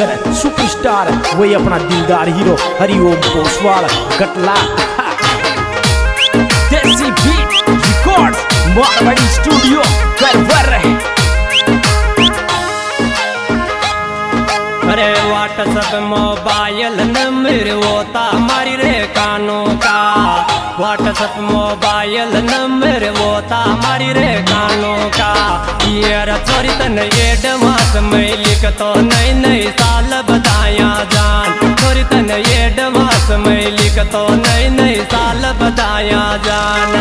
Singer superstar वही अपना दिलदार हीरो हरिओम पोसवाल गटला देसी beat records Marwari studio Karwar. अरे व्हाट्सएप मोबाइल नंबर होता हमारी रे कानों का, व्हाट्सएप मोबाइल नंबर होता हमारी रे कानों का। ये चोरी तन एडवांस में लिख तो नई नई साल बताया जान, चोरी तन एडवांस में लिख तो नई नई साल बताया जान।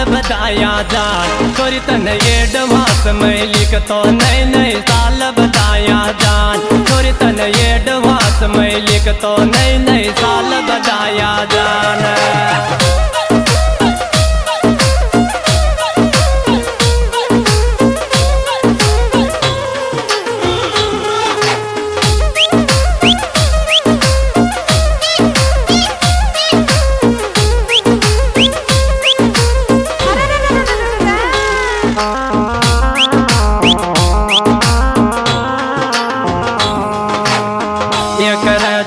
बताया जान चोरी तन एडवांस में लिख तो नई नई साल बताया जान, चोरी तन एडवांस में लिख तो नई नई साल बताया जान।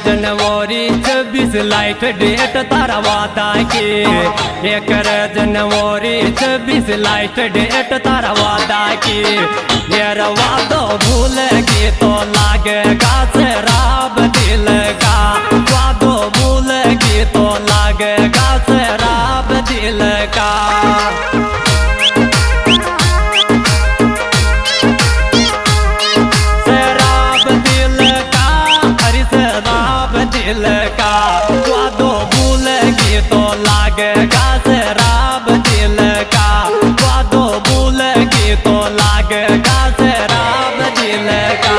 जनवरी 26 लाइट डेट तारा वादा के, 1 जनवरी 26 लाइट डेट तारा वादा के। मेरा वादो भूल के तो लागेगा शराब दिल का, वादो भूल के तो लागेगा शराब दिल का। दिल का वादो भूल के तो लागेगा शराब दिल का, वादो भूल के तो लागेगा शराब दिल का।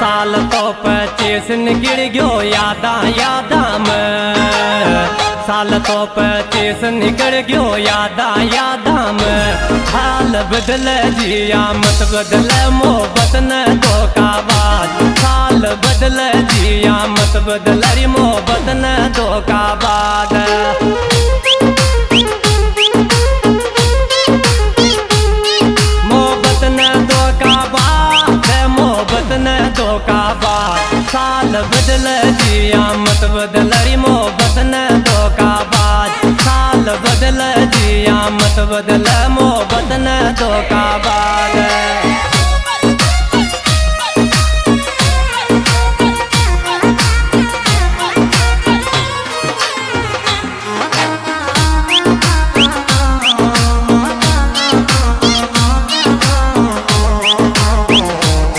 साल तो 25 निकल गयो यादा यादा में, साल तो 25 निकल गयो यादा यादा में। हाल बदल जिया मत बदल मोहब्बत न धोखाबाज, हाल बदल जिया मत बदल मोहब्बत न धोखाबाज। साल बदल जिया मत बदल मोहब्बत न धोखाबाज, साल बदल जिया मत बदल मोहब्बत न धोखाबाज।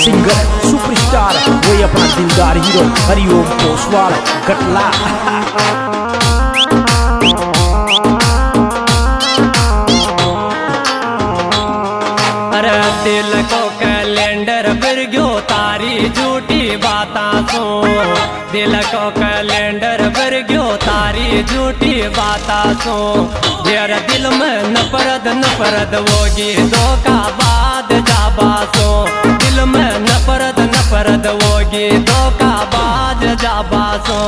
सिंगर सुपरस्टार वही अपना दिलदार हीरो हरिओम पोसवाल गटला। अरे दिल को कैलेंडर फिर गयो तारी झूठी बाता सो, दिल को कैलेंडर फिर गयो तारी झूठी बाता सो। मेरा दिल में नफरत नफरत होगी धोखाबाज जाबासो, दिल में नफरत नफरत होगी धोखाबाज जाबासो।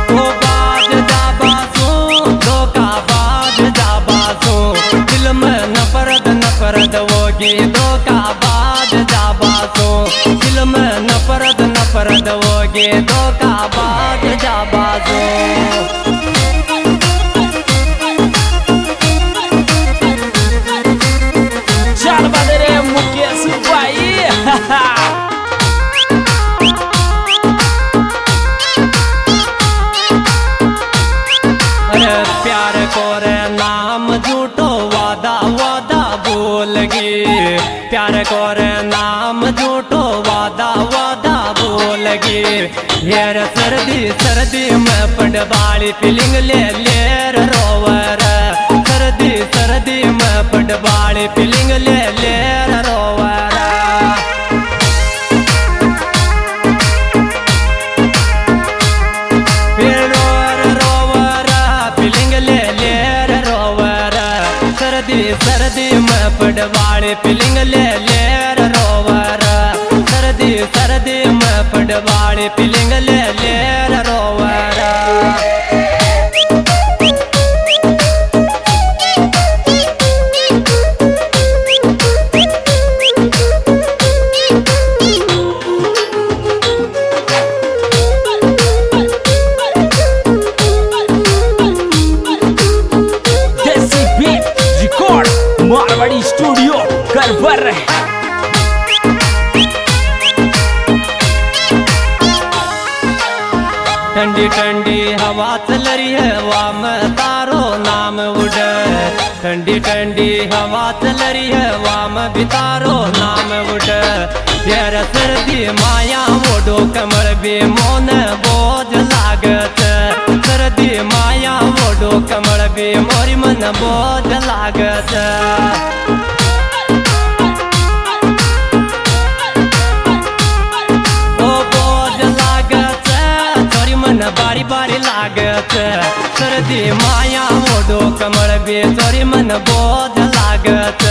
धोखाबाज जाबासो, धोखाबाज जाबासो, दिल में नफरत नफरत होगी धोखाबाज जाबासो, दिल में नफरत नफरत होगी धोखाबाज जाबासो। प्यार को रे नाम झूठो वादा वादा बोल गे, प्यार को रे नाम झूठो वादा वादा बोल गे। यार सर्दी सर्दी में पड़ बाली फीलिंग ले लेर रोवर, में पटवाड़ी फीलिंग ले ले रोवरा फीलिंग ले ले रोवरा सर्दी सर्दी में पटवाड़ी फीलिंग ले ले रोवरा सर्दी सर्दी में पटवाड़ी फीलिंग ले ले रोवरा मारवाड़ी स्टूडियो करवर ठंडी ठंडी हवा चल रही है हवा में तारो नाम उड़ ठंडी ठंडी हवा चल रही है हवा में भी तारो नाम उड़ यार सर्दी माया ओडो कमर भी मोन बोझ लागत सर्दी माया ओडो कमर भी मोरी मन बोझ लागत बारी बारी लागत सर्दी माया ओडो कमर भी चोरी मन बोझ लागत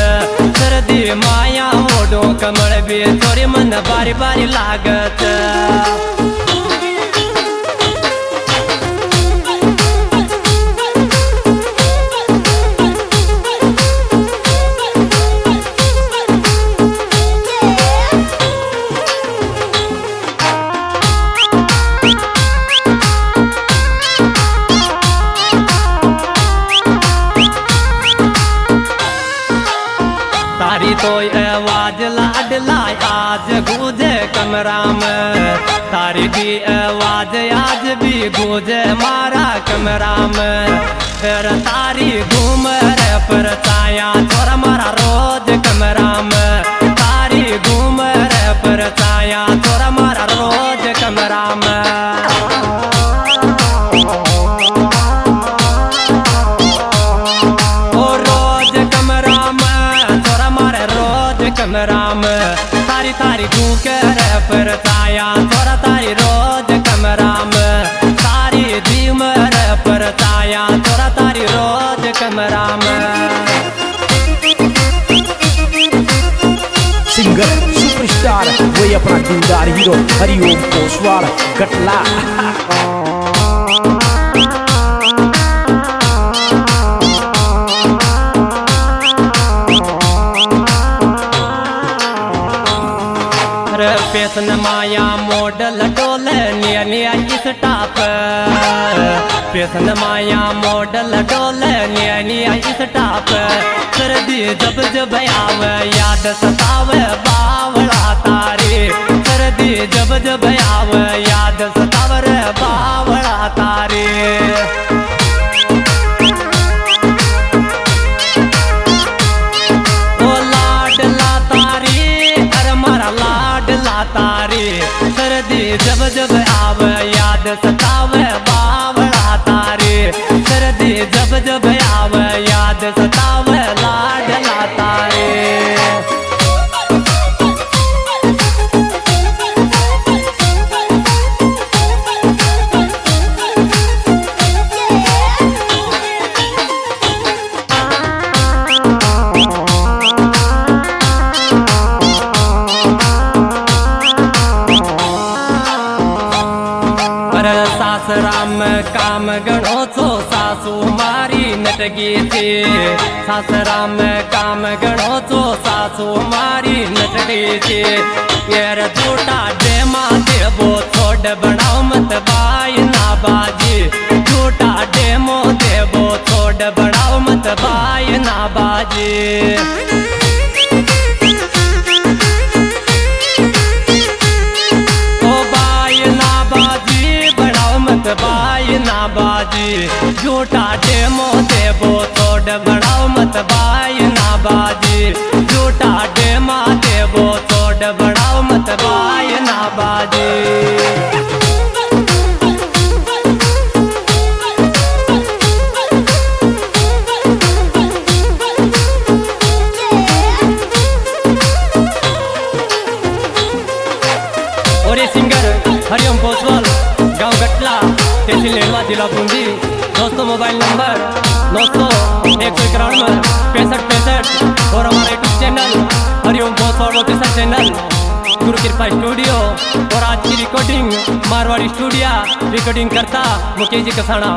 सर्दी माया ओडो कमर भी चोरी मन बारी बारी लागत तारी तो आवाज लाड लाई आज गूंजे कमरा में तारी की आवाज आज भी गूंजे मारा कमरा में फिर तारी घूम रे पर छाया छोरा मारा रोज कमरा में तारी घूम रे पर छाया छोरा मारा रोज कमरा में कमरा में तारी तारी घूकर पर छाया छोरा तारी रोज कमरा में तारी दीमर पर छाया छोरा तारी रोज कमरा में सिंगर सुपरस्टार वही अपना दिलदार हीरो हरिओम पोसवाल कटला पेशन माया मॉडल डोले निया निया इस टाप पेशन माया मॉडल डोले निया निया इस टाप सर्दी जब जब आवे याद सतावे बावड़ा तारी सर्दी जब जब आवे याद सतावे बावड़ा तारी तारी सर्दी जब जब आवे याद सतावे बावड़ा तारी सर्दी जब जब आवे याद सतावे लाडला तारी सासरा में काम गणो छो सासू मारी नटगी थी सासरा में काम गणो छो सासू मारी नटगी थी यार झूठा डेमा देवो छोड़ बनाओ मत बाई ना बाजी झूठा डेमो देवो छोड़ बनाओ मत बाई ना बाजी बाई ना बाजी झूठा डेमो देवो छोड़ बढ़ाओ मत बाई ना बाजी झूठा डेमा देवो छोड़ बढ़ाओ मत बाई ना बाजी सेवा पूंजी। दोस्तों मोबाइल नंबर 900-191-6565 और हमारा यूट्यूब चैनल हरिओम बॉस और ऑफिशियल चैनल गुरु कृपा स्टूडियो। और आज की रिकॉर्डिंग मारवाड़ी स्टूडियो रिकॉर्डिंग करता मुकेश जी कसाना।